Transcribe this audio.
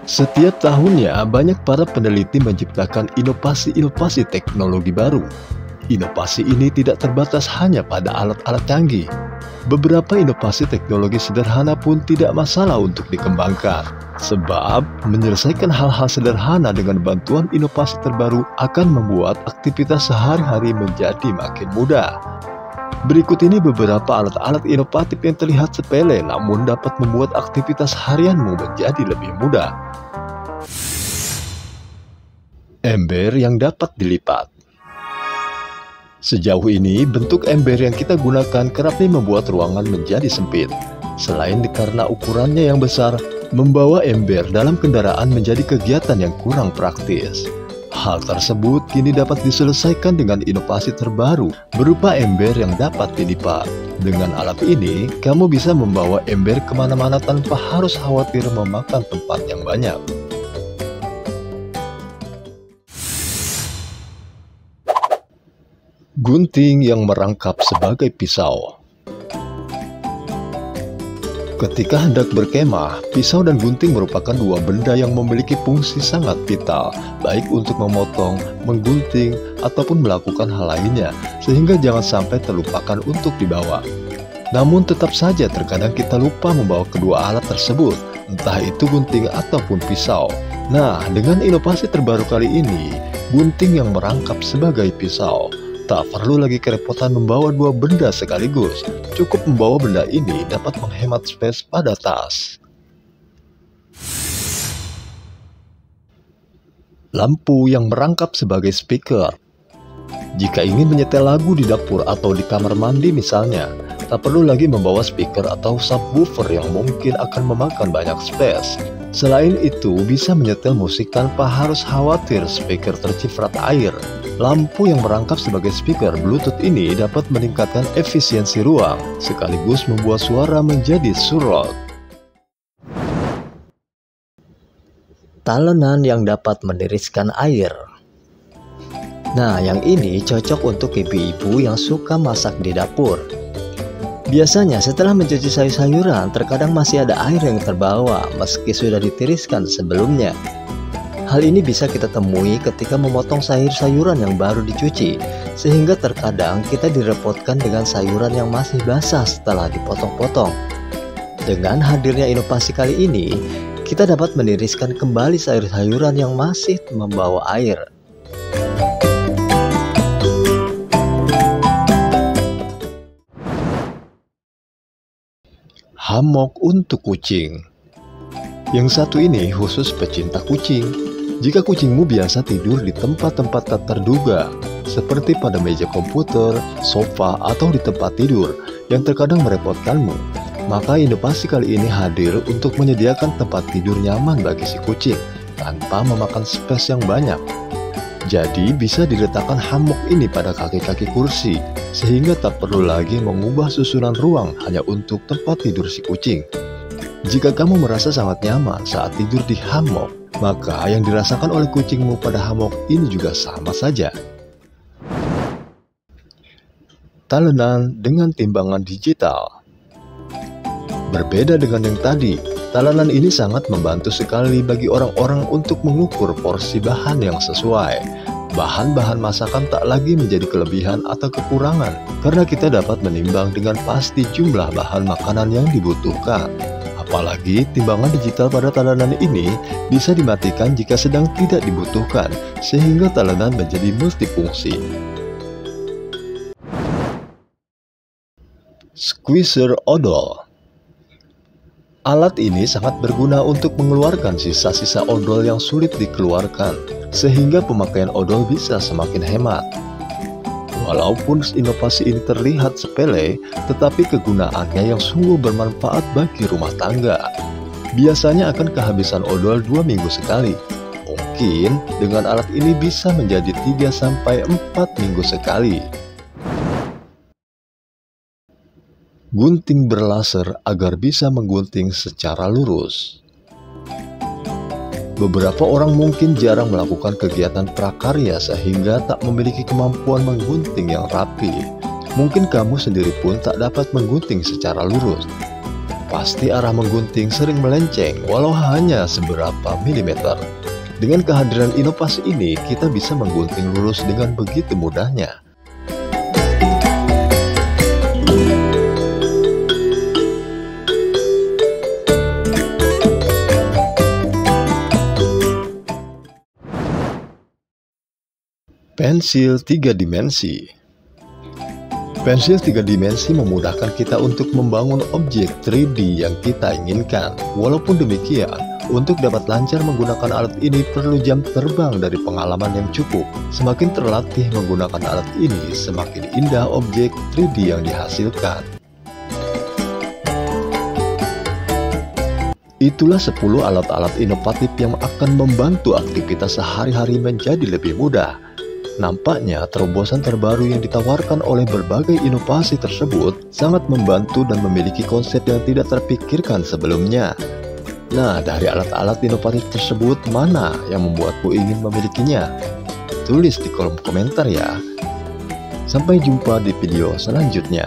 Setiap tahunnya, banyak para peneliti menciptakan inovasi-inovasi teknologi baru. Inovasi ini tidak terbatas hanya pada alat-alat canggih. Beberapa inovasi teknologi sederhana pun tidak masalah untuk dikembangkan. Sebab, menyelesaikan hal-hal sederhana dengan bantuan inovasi terbaru akan membuat aktivitas sehari-hari menjadi makin mudah. Berikut ini beberapa alat-alat inovatif yang terlihat sepele namun dapat membuat aktivitas harianmu menjadi lebih mudah. Ember yang dapat dilipat. Sejauh ini, bentuk ember yang kita gunakan kerap membuat ruangan menjadi sempit. Selain karena ukurannya yang besar, membawa ember dalam kendaraan menjadi kegiatan yang kurang praktis. Hal tersebut kini dapat diselesaikan dengan inovasi terbaru berupa ember yang dapat dilipat. Dengan alat ini, kamu bisa membawa ember kemana-mana tanpa harus khawatir memakan tempat yang banyak. Gunting yang merangkap sebagai pisau. Ketika hendak berkemah, pisau dan gunting merupakan dua benda yang memiliki fungsi sangat vital, baik untuk memotong, menggunting, ataupun melakukan hal lainnya, sehingga jangan sampai terlupakan untuk dibawa. Namun tetap saja terkadang kita lupa membawa kedua alat tersebut, entah itu gunting ataupun pisau. Nah, dengan inovasi terbaru kali ini, gunting yang merangkap sebagai pisau. Tak perlu lagi kerepotan membawa dua benda sekaligus. Cukup membawa benda ini dapat menghemat space pada tas. Lampu yang merangkap sebagai speaker. Jika ingin menyetel lagu di dapur atau di kamar mandi misalnya, tak perlu lagi membawa speaker atau subwoofer yang mungkin akan memakan banyak space. Selain itu, bisa menyetel musik tanpa harus khawatir speaker terciprat air. Lampu yang merangkap sebagai speaker Bluetooth ini dapat meningkatkan efisiensi ruang, sekaligus membuat suara menjadi surround. Talenan yang dapat meniriskan air. Nah, yang ini cocok untuk ibu-ibu yang suka masak di dapur. Biasanya setelah mencuci sayur-sayuran, terkadang masih ada air yang terbawa meski sudah ditiriskan sebelumnya. Hal ini bisa kita temui ketika memotong sayur-sayuran yang baru dicuci, sehingga terkadang kita direpotkan dengan sayuran yang masih basah setelah dipotong-potong. Dengan hadirnya inovasi kali ini, kita dapat meniriskan kembali sayur-sayuran yang masih membawa air. Hammock untuk kucing. Yang satu ini khusus pecinta kucing. Jika kucingmu biasa tidur di tempat-tempat tak terduga, seperti pada meja komputer, sofa, atau di tempat tidur yang terkadang merepotkanmu, maka inovasi kali ini hadir untuk menyediakan tempat tidur nyaman bagi si kucing tanpa memakan space yang banyak. Jadi bisa diletakkan hammock ini pada kaki-kaki kursi, sehingga tak perlu lagi mengubah susunan ruang hanya untuk tempat tidur si kucing. Jika kamu merasa sangat nyaman saat tidur di hammock, maka yang dirasakan oleh kucingmu pada hammock ini juga sama saja. Talenan dengan timbangan digital. Berbeda dengan yang tadi, talenan ini sangat membantu sekali bagi orang-orang untuk mengukur porsi bahan yang sesuai. Bahan-bahan masakan tak lagi menjadi kelebihan atau kekurangan, karena kita dapat menimbang dengan pasti jumlah bahan makanan yang dibutuhkan. Apalagi timbangan digital pada talenan ini bisa dimatikan jika sedang tidak dibutuhkan, sehingga talenan menjadi multifungsi. Squeezer odol. Alat ini sangat berguna untuk mengeluarkan sisa-sisa odol yang sulit dikeluarkan, sehingga pemakaian odol bisa semakin hemat. Walaupun inovasi ini terlihat sepele, tetapi kegunaannya yang sungguh bermanfaat bagi rumah tangga. Biasanya akan kehabisan odol 2 minggu sekali. Mungkin dengan alat ini bisa menjadi 3-4 minggu sekali. Gunting berlaser agar bisa menggunting secara lurus. Beberapa orang mungkin jarang melakukan kegiatan prakarya sehingga tak memiliki kemampuan menggunting yang rapi. Mungkin kamu sendiri pun tak dapat menggunting secara lurus. pasti arah menggunting sering melenceng walau hanya seberapa milimeter. Dengan kehadiran inovasi ini, kita bisa menggunting lurus dengan begitu mudahnya. Pensil 3 dimensi. Pensil 3 dimensi memudahkan kita untuk membangun objek 3D yang kita inginkan. Walaupun demikian, untuk dapat lancar menggunakan alat ini perlu jam terbang dari pengalaman yang cukup. Semakin terlatih menggunakan alat ini, semakin indah objek 3D yang dihasilkan. Itulah 10 alat-alat inovatif yang akan membantu aktivitas sehari-hari menjadi lebih mudah. Nampaknya terobosan terbaru yang ditawarkan oleh berbagai inovasi tersebut sangat membantu dan memiliki konsep yang tidak terpikirkan sebelumnya. Nah, dari alat-alat inovatif tersebut, mana yang membuatmu ingin memilikinya? Tulis di kolom komentar ya. Sampai jumpa di video selanjutnya.